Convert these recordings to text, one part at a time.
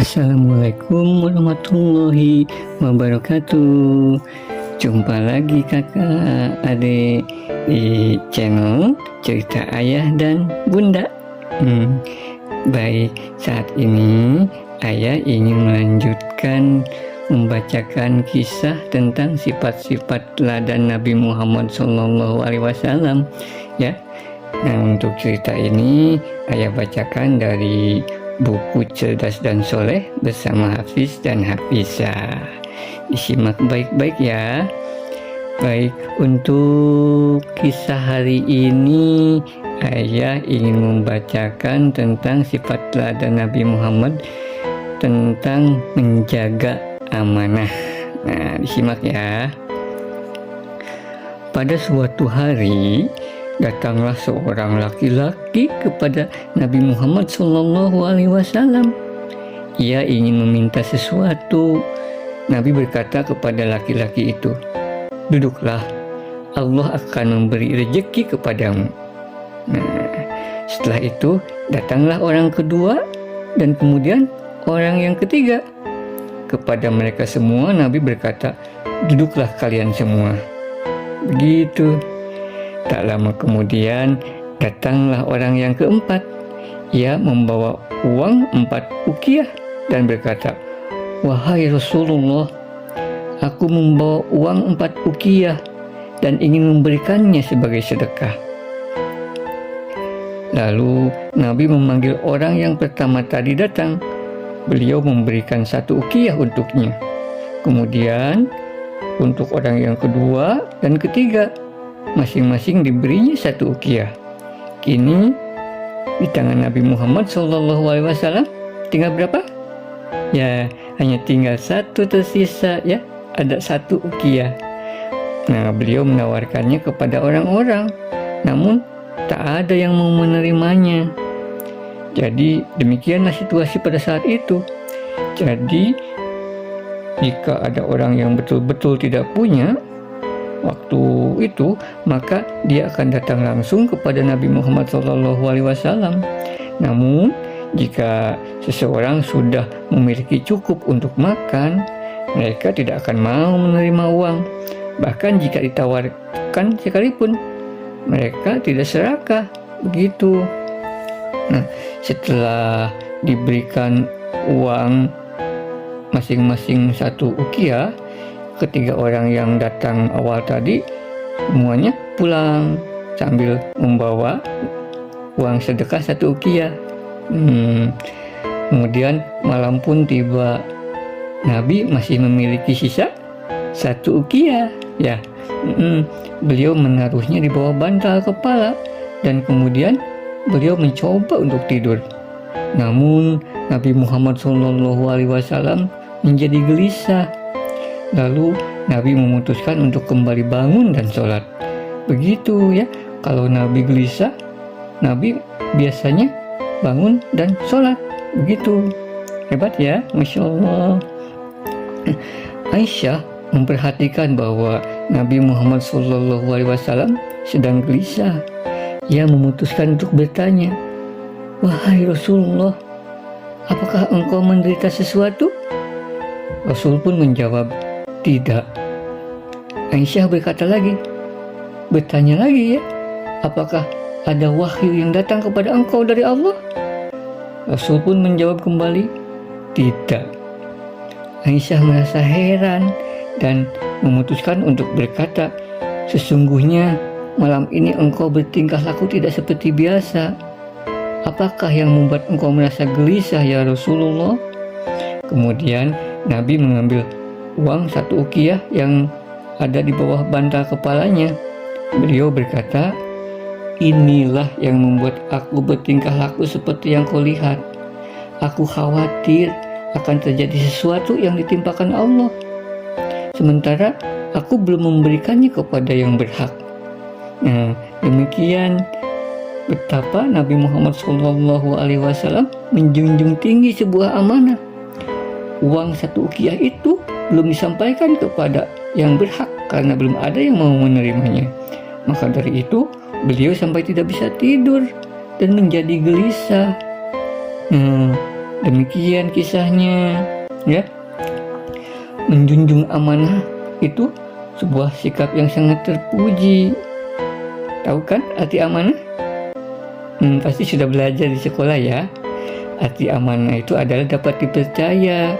Assalamualaikum warahmatullahi wabarakatuh. Jumpa lagi kakak adik di channel cerita ayah dan bunda. Baik, saat ini ayah ingin melanjutkan membacakan kisah tentang sifat-sifat teladan Nabi Muhammad SAW ya. Nah, untuk cerita ini ayah bacakan dari buku Cerdas dan Soleh bersama Hafiz dan Hafizah. Disimak baik-baik ya. Baik, untuk kisah hari ini ayah ingin membacakan tentang sifat teladan Nabi Muhammad tentang menjaga amanah. Nah, disimak ya. Pada suatu hari datanglah seorang laki-laki kepada Nabi Muhammad SAW. Ia ingin meminta sesuatu. Nabi berkata kepada laki-laki itu, "Duduklah, Allah akan memberi rezeki kepadamu." Nah, setelah itu datanglah orang kedua dan kemudian orang yang ketiga. Kepada mereka semua Nabi berkata, "Duduklah kalian semua." Begitu. Tak lama kemudian datanglah orang yang keempat. Ia membawa uang 4 uqiyah dan berkata, "Wahai Rasulullah, aku membawa uang 4 uqiyah dan ingin memberikannya sebagai sedekah." Lalu Nabi memanggil orang yang pertama tadi datang. Beliau memberikan 1 uqiyah untuknya. Kemudian untuk orang yang kedua dan ketiga masing-masing diberinya 1 uqiyah. Kini di tangan Nabi Muhammad SAW tinggal berapa? Ya, hanya tinggal 1 tersisa ya, ada 1 uqiyah. Nah, beliau menawarkannya kepada orang-orang, namun tak ada yang mau menerimanya. Jadi demikianlah situasi pada saat itu. Jadi jika ada orang yang betul-betul tidak punya waktu itu, maka dia akan datang langsung kepada Nabi Muhammad SAW. Namun jika seseorang sudah memiliki cukup untuk makan, mereka tidak akan mau menerima uang. Bahkan jika ditawarkan sekalipun, mereka tidak serakah. Begitu. Nah, setelah diberikan uang masing-masing 1 uqiyah, ketiga orang yang datang awal tadi semuanya pulang sambil membawa uang sedekah 1 uqiyah. Kemudian malam pun tiba. Nabi masih memiliki sisa 1 uqiyah ya. Beliau menaruhnya di bawah bantal kepala dan kemudian beliau mencoba untuk tidur. Namun Nabi Muhammad SAW menjadi gelisah. Lalu Nabi memutuskan untuk kembali bangun dan sholat. Begitu ya, kalau Nabi gelisah, Nabi biasanya bangun dan sholat. Begitu. Hebat ya, Masya Allah. Aisyah memperhatikan bahwa Nabi Muhammad SAW sedang gelisah. Ia memutuskan untuk bertanya, "Wahai Rasulullah, apakah engkau menderita sesuatu?" Rasul pun menjawab, "Tidak." Aisyah berkata lagi, "Bertanya lagi ya, apakah ada wahyu yang datang kepada engkau dari Allah?" Rasul pun menjawab kembali, "Tidak." Aisyah merasa heran dan memutuskan untuk berkata, "Sesungguhnya malam ini engkau bertingkah laku tidak seperti biasa. Apakah yang membuat engkau merasa gelisah ya Rasulullah?" Kemudian Nabi mengambil uang 1 uqiyah yang ada di bawah bantal kepalanya. Beliau berkata, "Inilah yang membuat aku bertingkah laku seperti yang kau lihat. Aku khawatir akan terjadi sesuatu yang ditimpakan Allah. Sementara aku belum memberikannya kepada yang berhak." Nah, demikian betapa Nabi Muhammad SAW menjunjung tinggi sebuah amanah. Uang 1 uqiyah itu belum disampaikan kepada yang berhak karena belum ada yang mau menerimanya. Maka dari itu beliau sampai tidak bisa tidur dan menjadi gelisah. Demikian kisahnya, ya. Menjunjung amanah itu sebuah sikap yang sangat terpuji. Tahu kan arti amanah? Pasti sudah belajar di sekolah ya. Arti amanah itu adalah dapat dipercaya.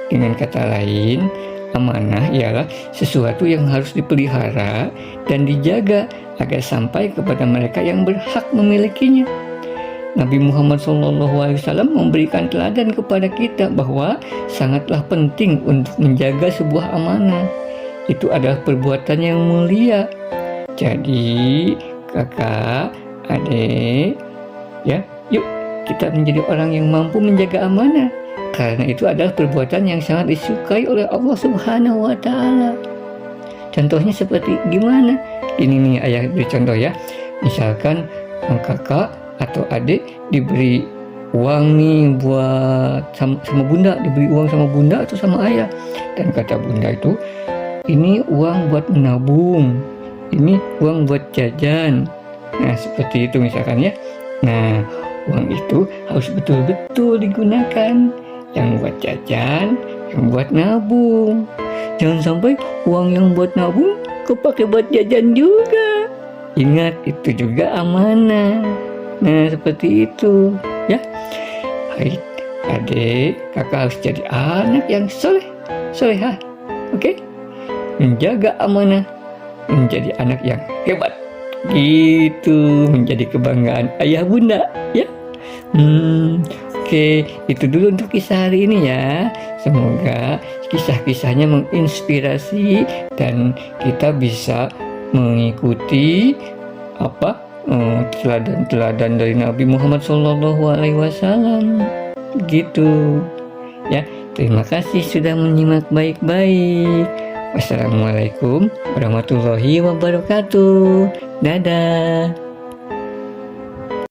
Dengan kata lain, amanah ialah sesuatu yang harus dipelihara dan dijaga agar sampai kepada mereka yang berhak memilikinya. Nabi Muhammad SAW memberikan teladan kepada kita bahwa sangatlah penting untuk menjaga sebuah amanah. Itu adalah perbuatan yang mulia. Jadi kakak, adik, ya, yuk kita menjadi orang yang mampu menjaga amanah. Karena itu adalah perbuatan yang sangat disukai oleh Allah Subhanahu wa Ta'ala. Contohnya seperti gimana? Ini nih ayah beri contoh ya. Misalkan kakak atau adik diberi uang nih buat sama bunda, diberi uang sama bunda atau sama ayah. Dan kata bunda itu, ini uang buat menabung, ini uang buat jajan. Nah seperti itu misalkan ya. Nah uang itu harus betul-betul digunakan. Yang buat jajan, yang buat nabung. Jangan sampai uang yang buat nabung kepake buat jajan juga. Ingat, itu juga amanah. Nah, seperti itu, ya. Hai, adik, kakak harus jadi anak yang solehah. Oke? Menjaga amanah, menjadi anak yang hebat. Gitu, menjadi kebanggaan ayah bunda, ya. Oke, itu dulu untuk kisah hari ini ya. Semoga kisah-kisahnya menginspirasi dan kita bisa mengikuti teladan-teladan dari Nabi Muhammad SAW. Gitu ya. Terima kasih sudah menyimak baik-baik. Wassalamualaikum warahmatullahi wabarakatuh. Dadah.